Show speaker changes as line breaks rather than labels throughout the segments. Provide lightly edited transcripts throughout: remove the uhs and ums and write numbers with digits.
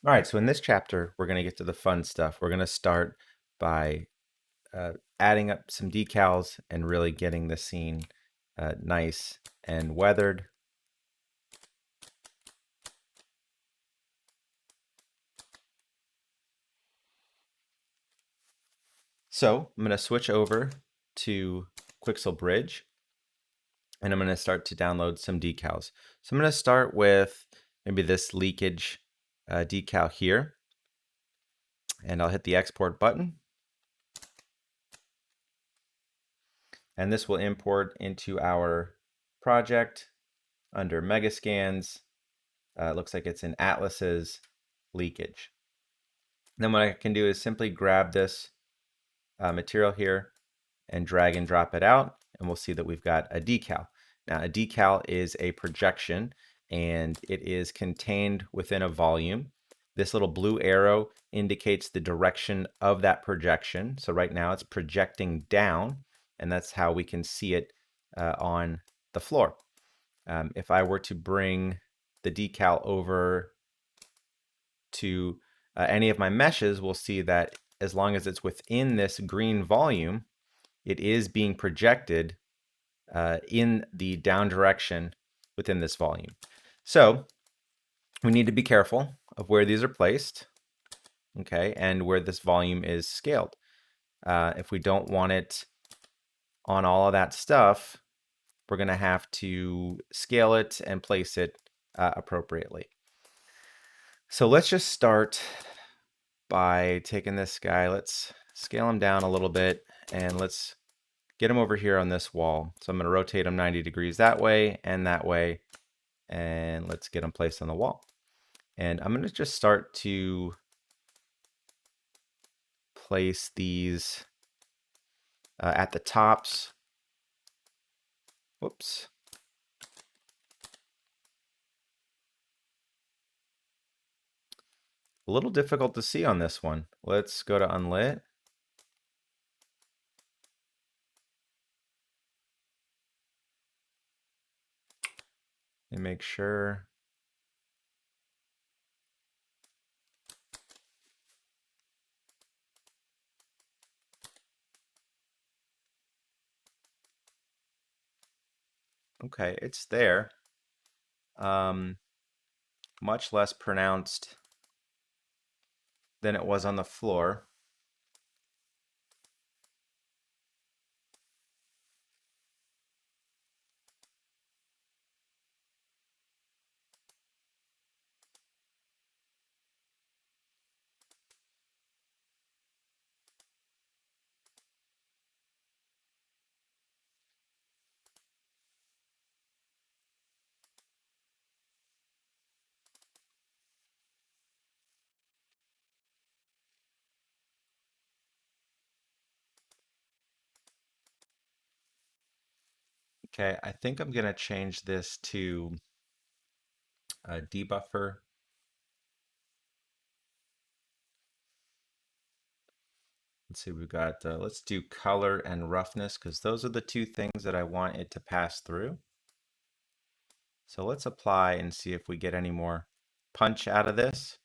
All right, so in this chapter, we're going to get to the fun stuff. We're going to start by adding up some decals and really getting the scene nice and weathered. So I'm going to switch over to Quixel Bridge, and I'm going to start to download some decals. So I'm going to start with maybe this leakage decal here, and I'll hit the export button. And this will import into our project under Megascans. It looks like it's in Atlas's leakage. Then what I can do is simply grab this material here and drag and drop it out, and we'll see that we've got a decal. Now, a decal is a projection, and it is contained within a volume. This little blue arrow indicates the direction of that projection. So right now it's projecting down, and that's how we can see it on the floor. If I were to bring the decal over to any of my meshes, we'll see that as long as it's within this green volume, it is being projected in the down direction within this volume. So we need to be careful of where these are placed, okay, and where this volume is scaled. If we don't want it on all of that stuff, we're going to have to scale it and place it appropriately. So let's just start by taking this guy, let's scale him down a little bit, and let's get him over here on this wall. So I'm going to rotate him 90 degrees that way, and let's get him placed on the wall. And I'm going to just start to place these at the tops. Whoops. A little difficult to see on this one. Let's go to unlit. And make sure. Okay, it's there. Much less pronounced than it was on the floor. Okay, I think I'm going to change this to a debuffer. Let's see, we've got, let's do color and roughness, because those are the two things that I want it to pass through. So let's apply and see if we get any more punch out of this.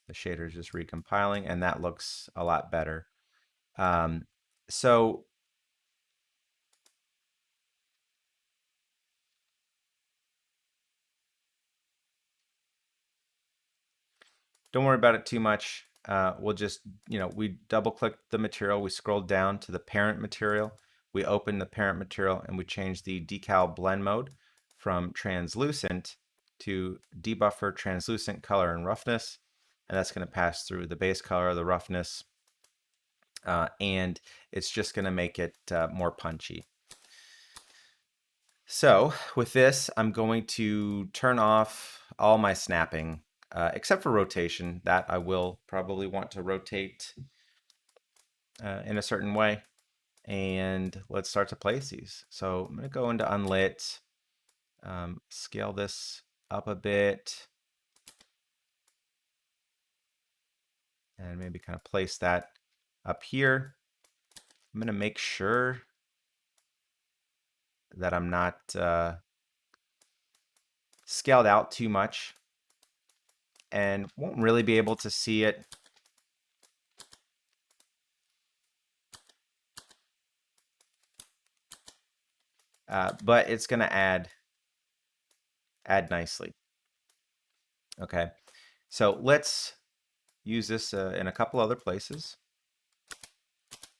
The shader is just recompiling, and that looks a lot better. So don't worry about it too much. We'll just, we double click the material, we scroll down to the parent material, we open the parent material, and we change the decal blend mode from translucent to debuffer translucent color and roughness. And that's going to pass through the base color, the roughness, and it's just going to make it more punchy. So with this, I'm going to turn off all my snapping, except for rotation. That I will probably want to rotate in a certain way. And let's start to place these. So I'm going to go into unlit, scale this up a bit, and maybe kind of place that up here. I'm going to make sure that I'm not scaled out too much. and won't really be able to see it. But it's going to add nicely. Okay, so let's use this in a couple other places.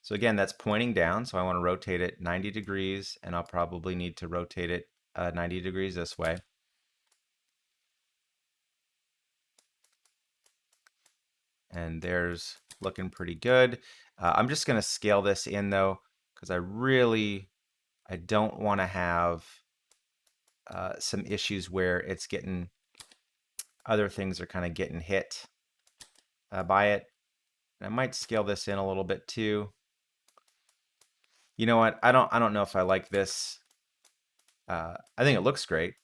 So again, that's pointing down, so I want to rotate it 90 degrees, and I'll probably need to rotate it 90 degrees this way. And there's looking pretty good. I'm just going to scale this in though, because I don't want to have some issues where it's getting, other things are kind of getting hit by it. And I might scale this in a little bit too. You know what? I don't know if I like this. I think it looks great,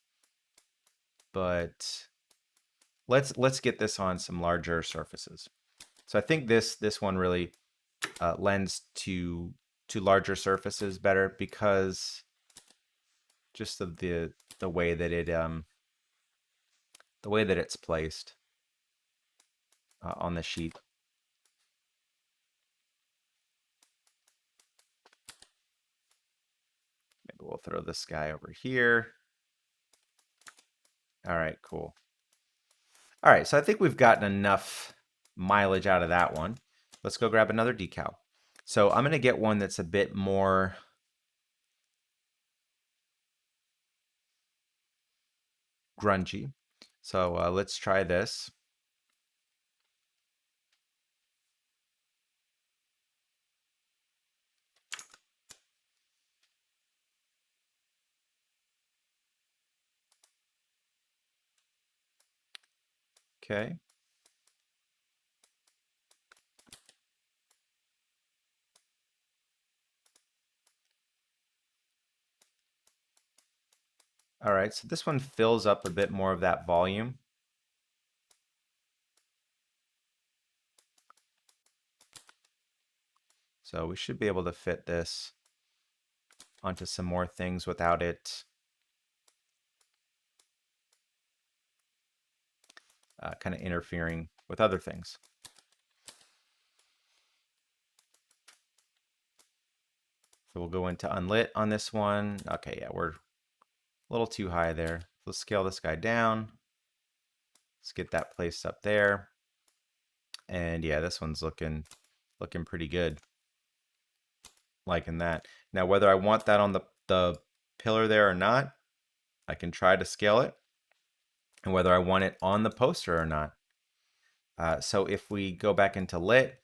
but let's get this on some larger surfaces. So I think this one really lends to larger surfaces better because just of the way that it's placed on the sheet. Maybe we'll throw this guy over here. All right, cool. All right, so I think we've gotten enough mileage out of that one. Let's go grab another decal. So I'm going to get one that's a bit more grungy. So let's try this. Okay. All right, so this one fills up a bit more of that volume. So we should be able to fit this onto some more things without it kind of interfering with other things. So we'll go into unlit on this one. Okay, yeah, we're a little too high there. Let's scale this guy down. Let's get that placed up there. And yeah, this one's looking pretty good. Liking that. Now, whether I want that on the pillar there or not, I can try to scale it. And whether I want it on the poster or not. So if we go back into lit,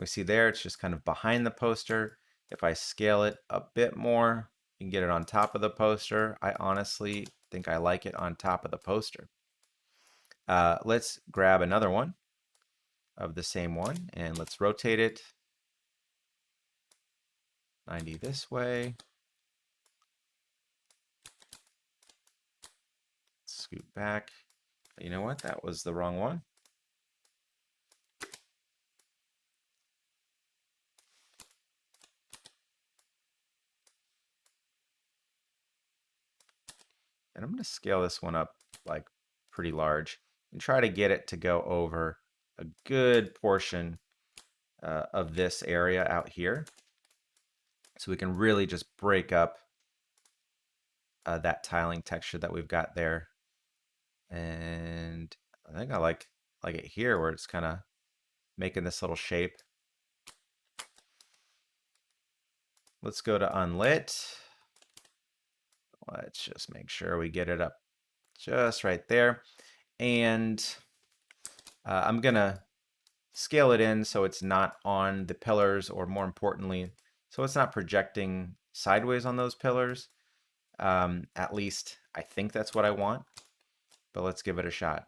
we see there it's just kind of behind the poster. If I scale it a bit more, you can get it on top of the poster. I honestly think I like it on top of the poster. Let's grab another one of the same one and let's rotate it 90 this way. Scoot back. You know what? That was the wrong one. And I'm going to scale this one up like pretty large and try to get it to go over a good portion of this area out here. So we can really just break up that tiling texture that we've got there. And I think I like it here where it's kind of making this little shape. Let's go to unlit. Let's just make sure we get it up just right there. And I'm going to scale it in so it's not on the pillars, or more importantly, so it's not projecting sideways on those pillars. At least I think that's what I want, but let's give it a shot.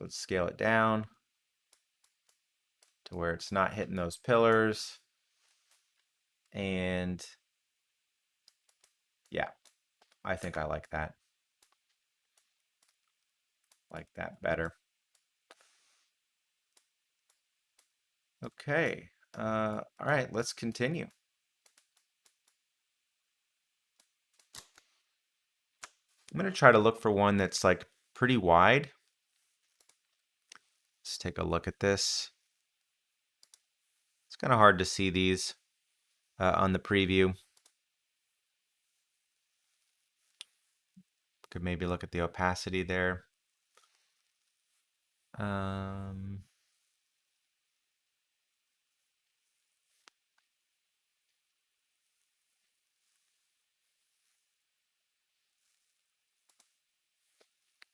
Let's scale it down to where it's not hitting those pillars. And yeah, I think I like that. Like that better. Okay. All right, let's continue. I'm going to try to look for one that's like pretty wide. Let's take a look at this. It's kind of hard to see these on the preview. Could maybe look at the opacity there.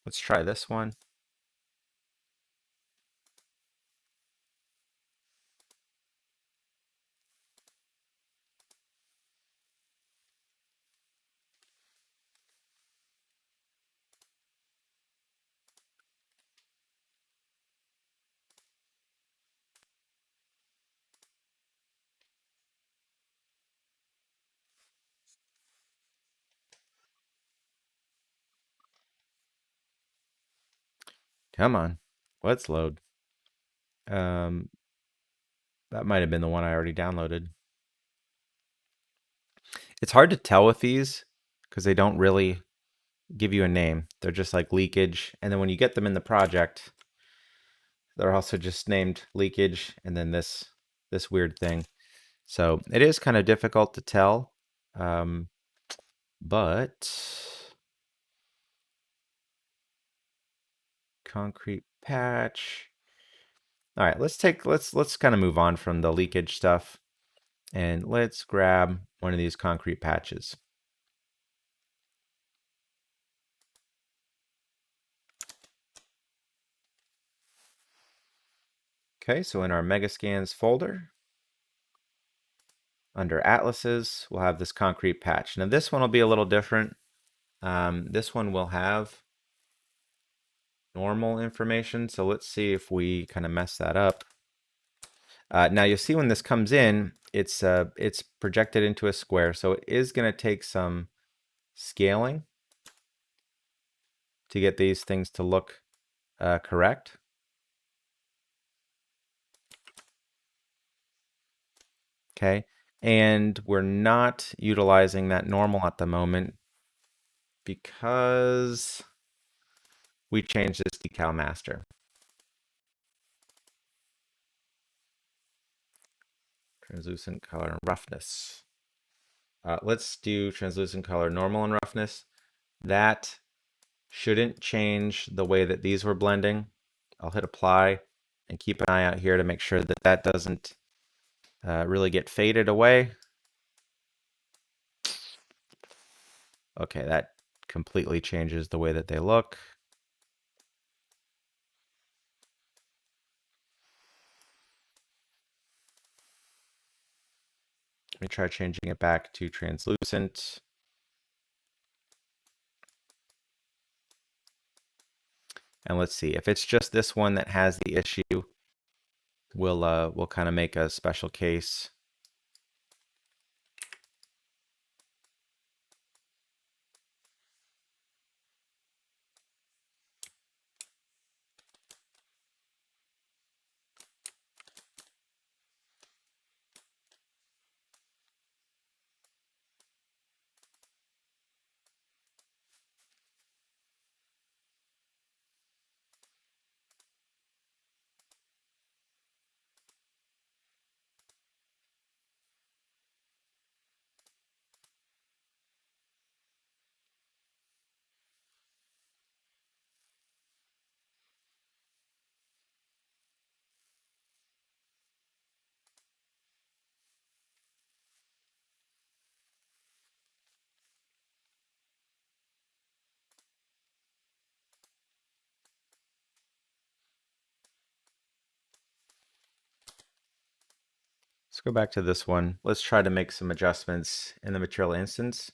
Let's try this one. Come on, let's load. That might have been the one I already downloaded. It's hard to tell with these because they don't really give you a name. They're just like leakage. And then when you get them in the project, they're also just named leakage and then this weird thing. So it is kind of difficult to tell. But concrete patch. All right, let's kind of move on from the leakage stuff and let's grab one of these concrete patches. Okay, so in our Megascans folder, under Atlases, we'll have this concrete patch. Now this one will be a little different. This one will have normal information, so let's see if we kind of mess that up. Now you'll see when this comes in, it's projected into a square, so it is going to take some scaling to get these things to look correct. Okay, and we're not utilizing that normal at the moment because we changed this decal master. Translucent color and roughness. Let's do translucent color, normal and roughness. That shouldn't change the way that these were blending. I'll hit apply and keep an eye out here to make sure that that doesn't really get faded away. Okay, that completely changes the way that they look. Let me try changing it back to translucent. And let's see, if it's just this one that has the issue, we'll kind of make a special case. Let's go back to this one. Let's try to make some adjustments in the material instance.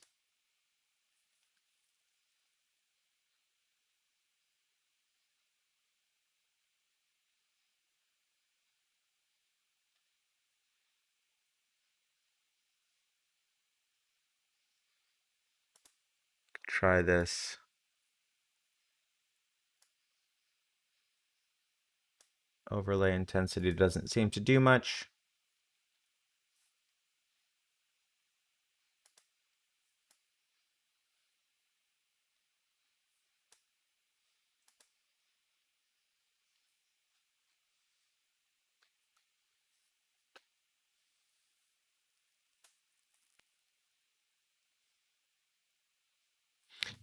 Try this. Overlay intensity doesn't seem to do much.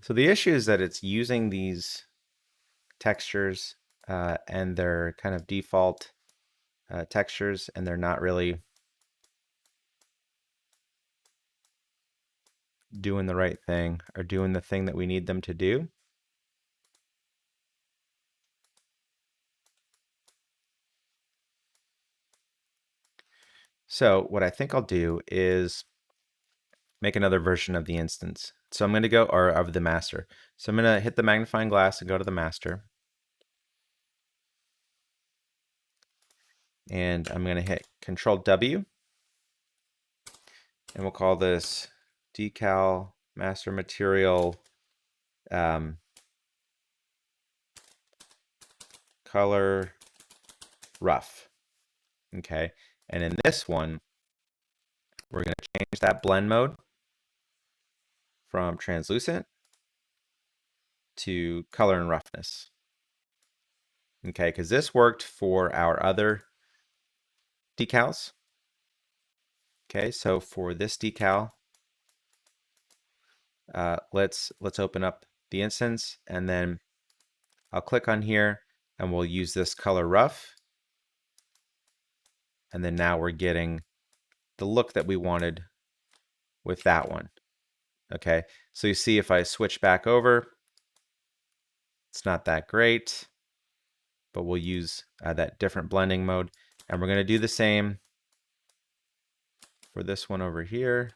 So the issue is that it's using these textures and they're kind of default textures, and they're not really doing the right thing or doing the thing that we need them to do. So what I think I'll do is make another version of the instance. So I'm going to go, or of the master. So I'm going to hit the magnifying glass and go to the master. And I'm going to hit Control W. And we'll call this Decal Master Material Color Rough. Okay. And in this one, we're going to change that blend mode from translucent to color and roughness. Okay, because this worked for our other decals. Okay, so for this decal, let's open up the instance, and then I'll click on here and we'll use this color rough. And then now we're getting the look that we wanted with that one. Okay, so you see if I switch back over, it's not that great, but we'll use that different blending mode. And we're going to do the same for this one over here.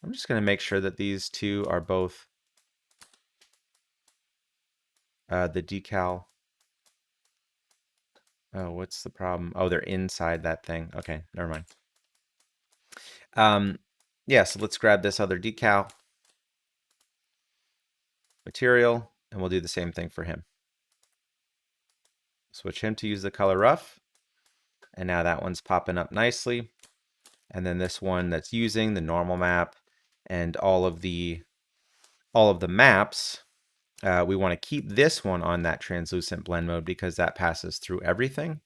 I'm just going to make sure that these two are both the decal. Oh, what's the problem? Oh, they're inside that thing. Okay, never mind. Yeah, so let's grab this other decal material, and we'll do the same thing for him. Switch him to use the color rough, and now that one's popping up nicely. And then this one that's using the normal map and all of the maps, we want to keep this one on that translucent blend mode because that passes through everything.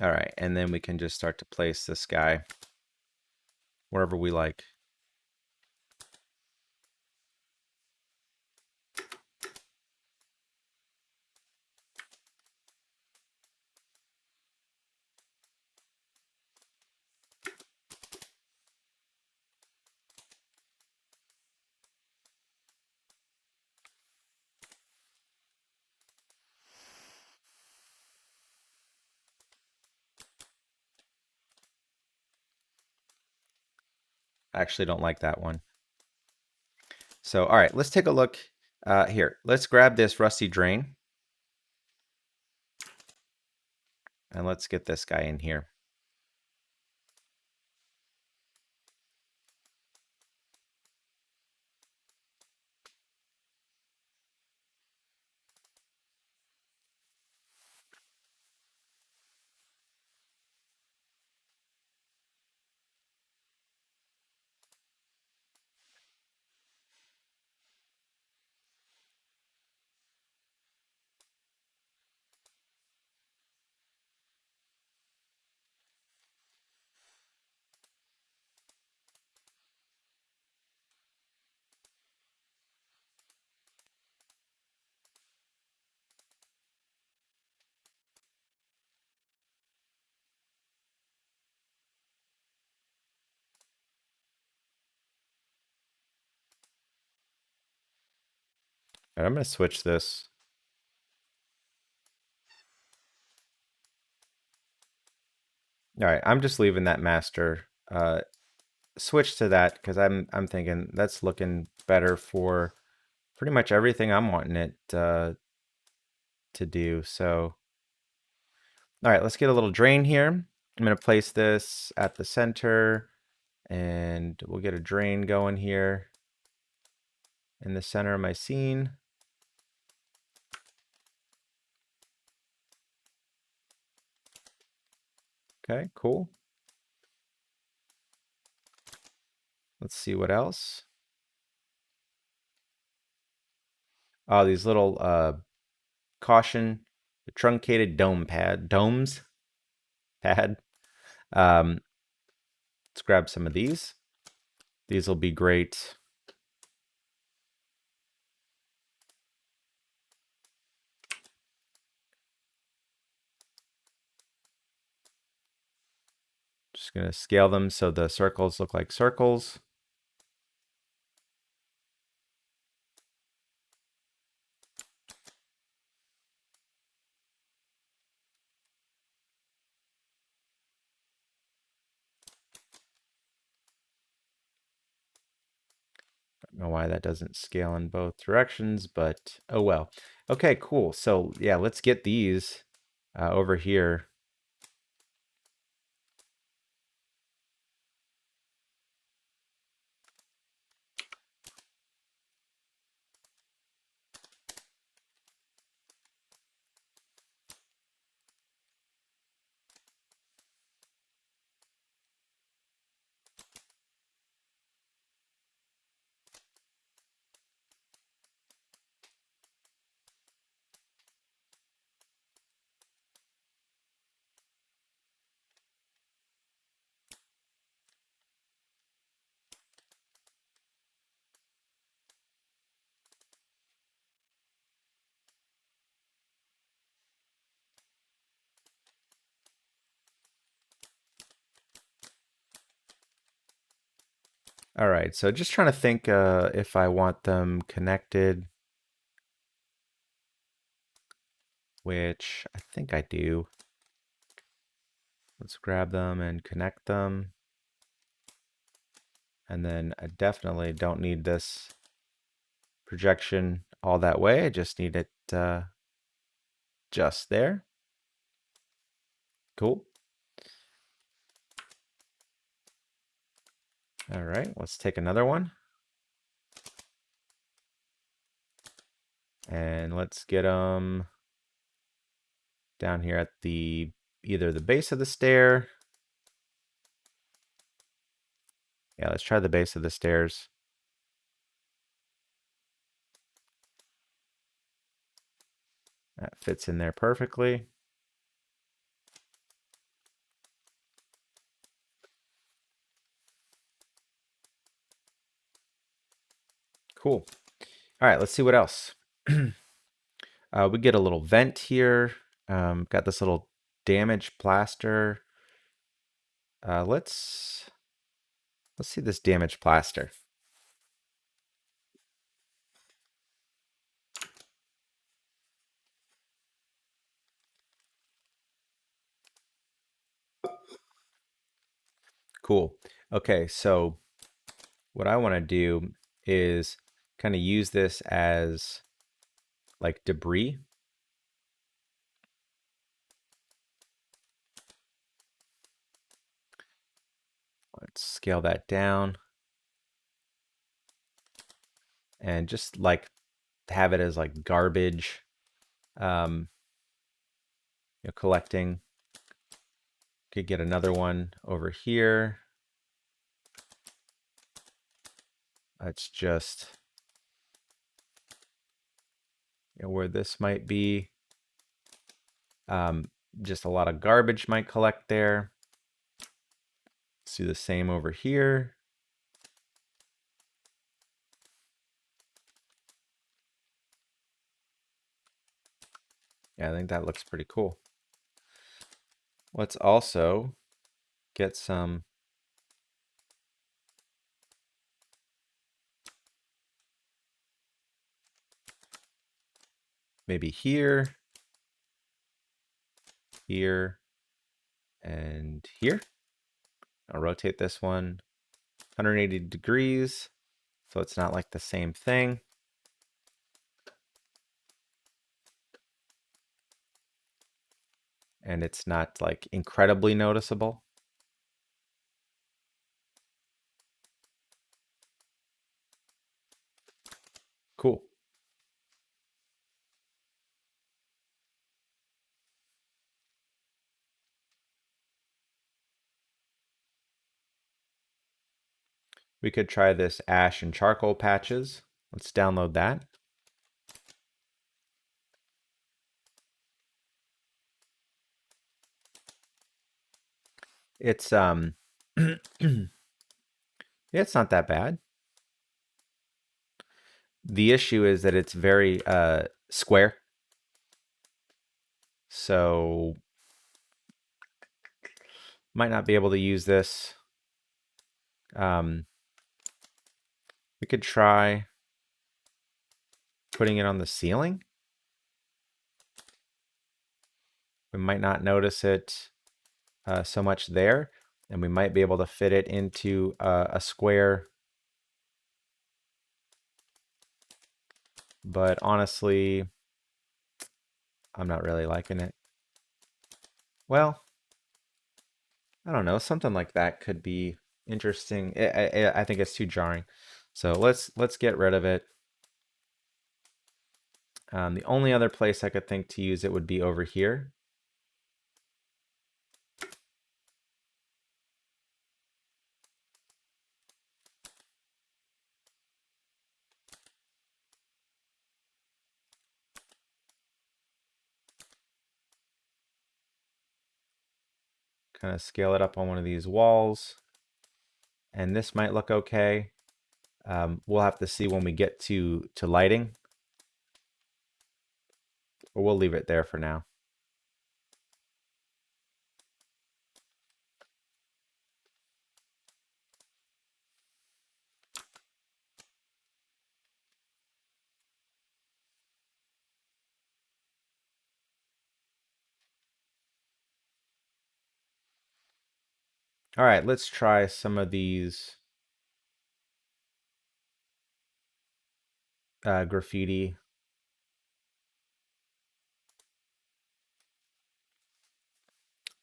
All right, and then we can just start to place this guy wherever we like. I actually don't like that one. So, all right, let's take a look here. Let's grab this rusty drain. And let's get this guy in here. All right, I'm going to switch this. All right, I'm just leaving that master. Switch to that because I'm thinking that's looking better for pretty much everything I'm wanting it to do. So, all right, let's get a little drain here. I'm going to place this at the center, and we'll get a drain going here. in the center of my scene. Okay, cool. Let's see what else. Oh, these little caution, the truncated domes pad. Let's grab some of these. These will be great. Just gonna scale them so the circles look like circles. Know why that doesn't scale in both directions, but oh well. Okay, cool. So yeah, let's get these over here. All right, so just trying to think if I want them connected, which I think I do. Let's grab them and connect them. And then I definitely don't need this projection all that way. I just need it just there. Cool. All right, let's take another one. And let's get them down here at the either the base of the stair. Yeah, let's try the base of the stairs. That fits in there perfectly. Cool. All right, let's see what else. We get a little vent here. Got this little damaged plaster. Let's see this damaged plaster. Cool. Okay, so what I want to do is kind of use this as like debris. Let's scale that down and just like have it as like garbage, collecting. Could get another one over here. That's just where this might be. Just a lot of garbage might collect there. Let's do the same over here. Yeah, I think that looks pretty cool. Let's also get some maybe here, here, and here. I'll rotate this one 180 degrees so it's not like the same thing. And it's not like incredibly noticeable. We could try this ash and charcoal patches. Let's download that. It's it's not that bad. The issue is that it's very square. So might not be able to use this. We could try putting it on the ceiling. We might not notice it so much there, and we might be able to fit it into a square. But honestly, I'm not really liking it. Well, I don't know. Something like that could be interesting. I think it's too jarring. So let's get rid of it. The only other place I could think to use it would be over here. Kind of scale it up on one of these walls. And this might look okay. We'll have to see when we get to lighting. But we'll leave it there for now. All right, let's try some of these graffiti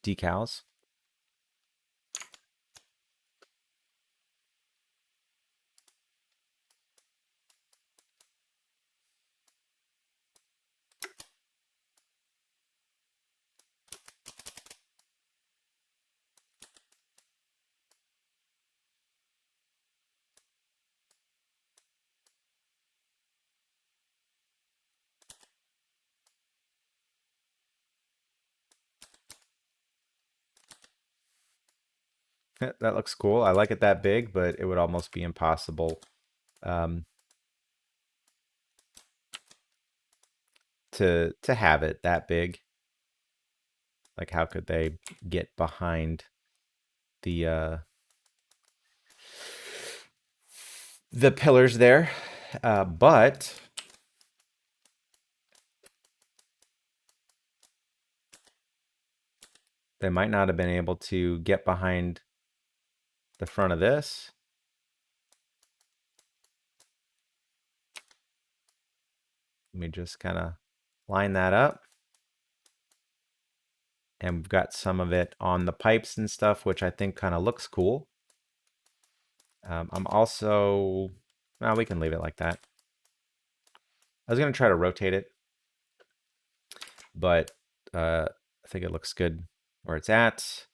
decals. That looks cool. I like it that big, but it would almost be impossible um, to have it that big. Like, how could they get behind the pillars there? But they might not have been able to get behind the front of this. Let me just kind of line that up. And we've got some of it on the pipes and stuff, which I think kind of looks cool. I'm also, well, we can leave it like that. I was going to try to rotate it, but I think it looks good where it's at.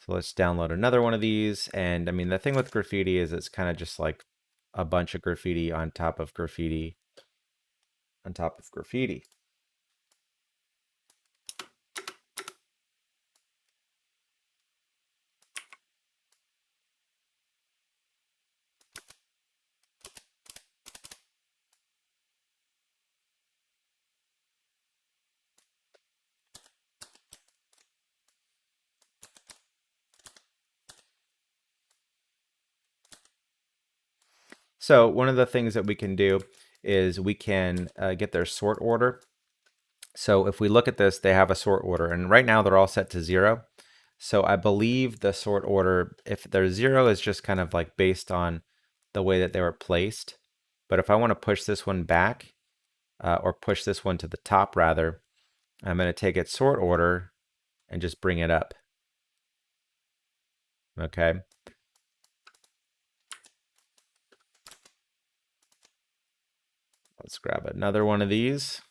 So let's download another one of these. And I mean, the thing with graffiti is it's kind of just like a bunch of graffiti on top of graffiti on top of graffiti. So one of the things that we can do is we can get their sort order. So if we look at this, they have a sort order, and right now they're all set to 0. So I believe the sort order, if they're 0, is just kind of like based on the way that they were placed. But if I want to push this one back, or push this one to the top rather, I'm going to take its sort order and just bring it up. Okay. Let's grab another one of these.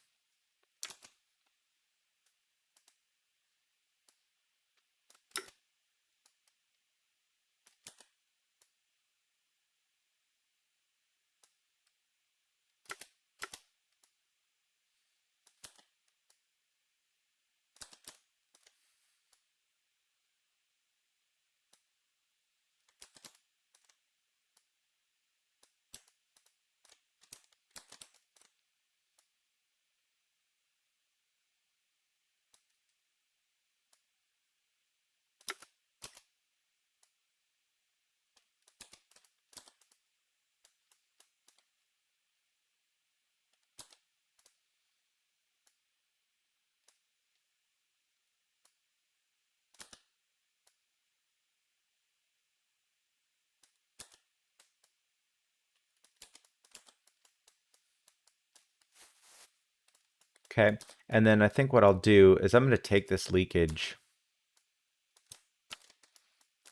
Okay, and then I think what I'll do is I'm going to take this leakage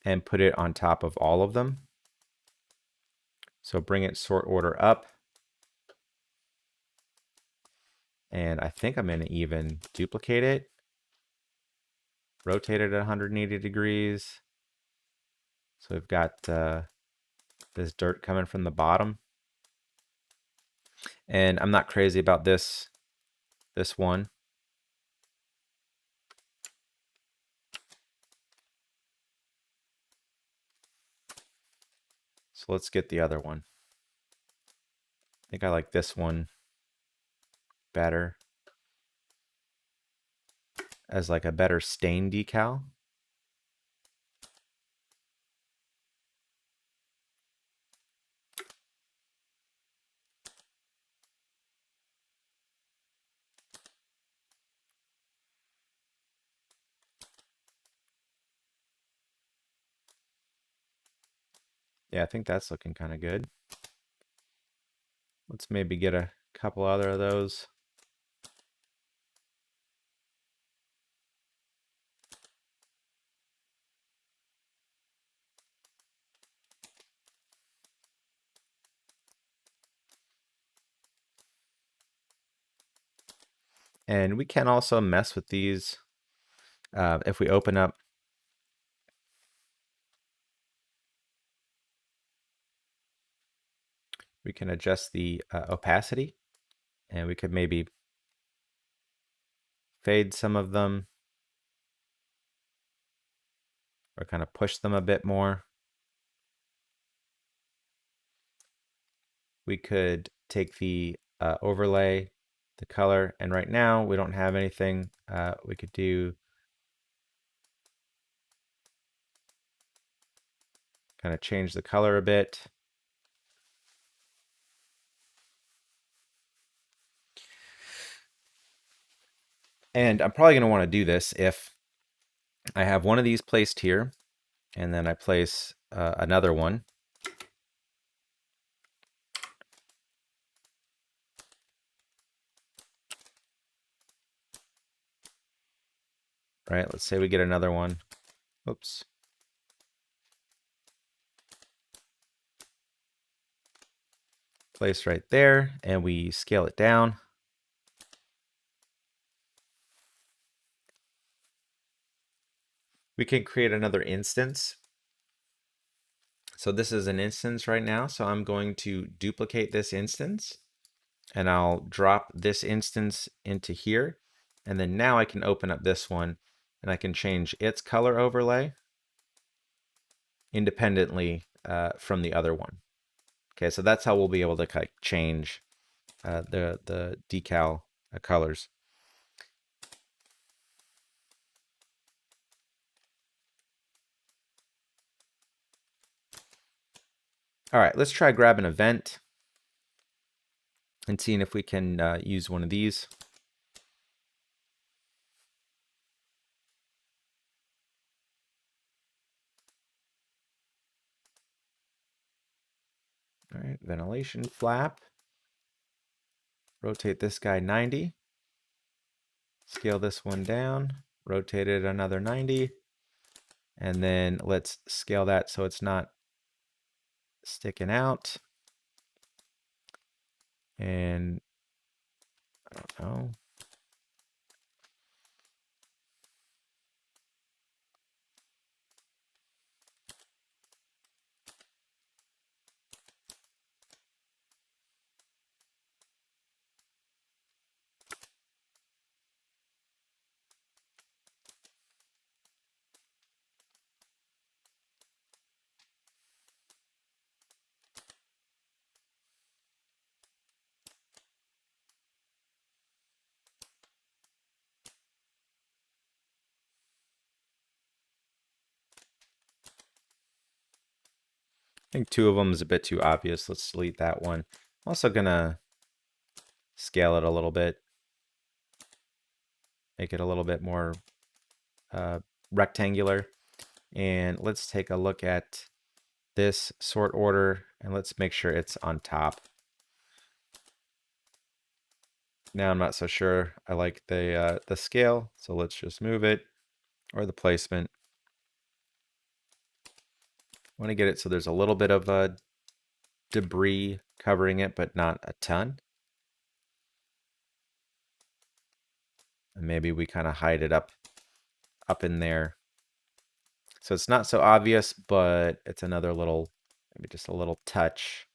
and put it on top of all of them. So bring it sort order up. And I think I'm going to even duplicate it, rotate it at 180 degrees. So we've got this dirt coming from the bottom. And I'm not crazy about this one. So let's get the other one. I think I like this one better as like a better stain decal. Yeah, I think that's looking kind of good. Let's maybe get a couple other of those. And we can also mess with these if we open up. We can adjust the opacity, and we could maybe fade some of them or kind of push them a bit more. We could take the overlay, the color, and right now we don't have anything. We could do kind of change the color a bit. And I'm probably going to want to do this if I have one of these placed here, and then I place another one. Right, let's say we get another one. Oops. Place right there, and we scale it down. We can create another instance. So this is an instance right now, so I'm going to duplicate this instance, and I'll drop this instance into here. And then now I can open up this one, and I can change its color overlay independently from the other one. Okay, so that's how we'll be able to change the decal colors. All right, let's try grabbing a vent and seeing if we can use one of these. All right, ventilation flap. Rotate this guy 90. Scale this one down. Rotate it another 90. And then let's scale that so it's not sticking out. And I don't know. I think two of them is a bit too obvious. Let's delete that one. I'm also gonna scale it a little bit. Make it a little bit more rectangular. And let's take a look at this sort order, and let's make sure it's on top. Now I'm not so sure I like the scale, so let's just move it, or the placement. I want to get it so there's a little bit of debris covering it, but not a ton. And maybe we kind of hide it up in there. So it's not so obvious, but it's another little, maybe just a little touch.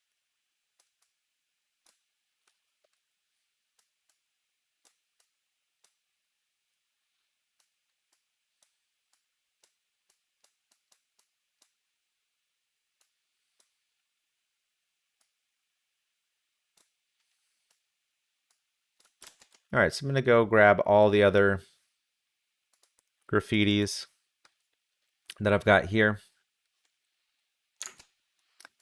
All right, so I'm going to go grab all the other graffitis that I've got here.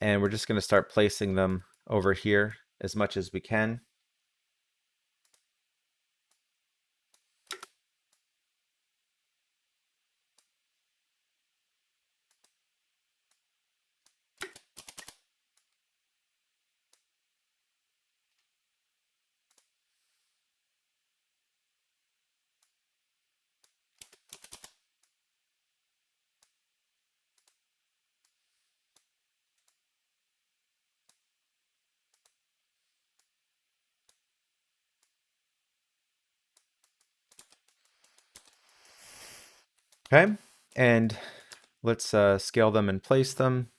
And we're just going to start placing them over here as much as we can. Okay, and let's scale them and place them.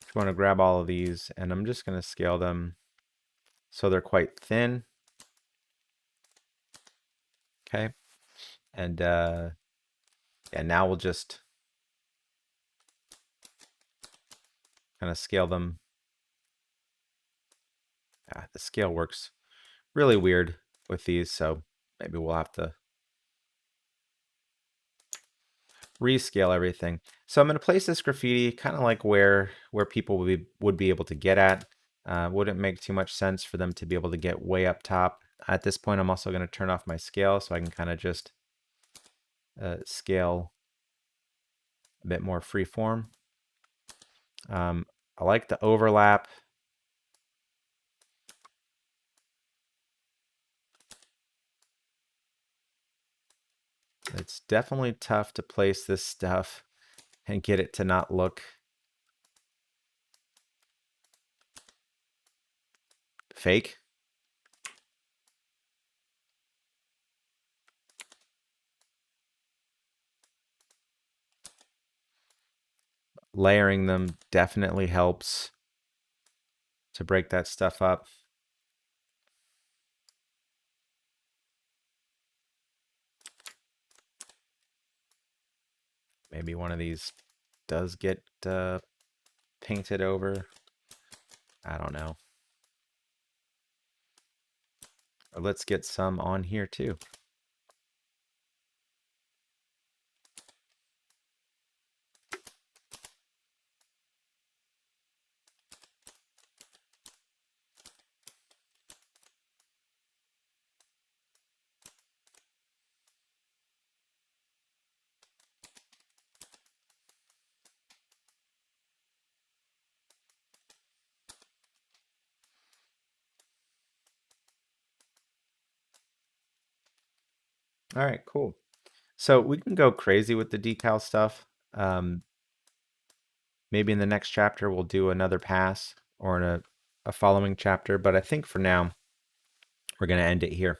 Just want to grab all of these, and I'm just going to scale them so they're quite thin. Okay, and now we'll just kind of scale them. The scale works really weird with these, so maybe we'll have to rescale everything. So I'm going to place this graffiti kind of like where people would be able to get at. Wouldn't make too much sense for them to be able to get way up top. At this point, I'm also going to turn off my scale so I can kind of just scale a bit more free form. I like the overlap. It's definitely tough to place this stuff and get it to not look fake. Layering them definitely helps to break that stuff up. Maybe one of these does get painted over. I don't know. Or let's get some on here too. All right, cool. So we can go crazy with the decal stuff. Maybe in the next chapter we'll do another pass, or in a following chapter, but I think for now we're going to end it here.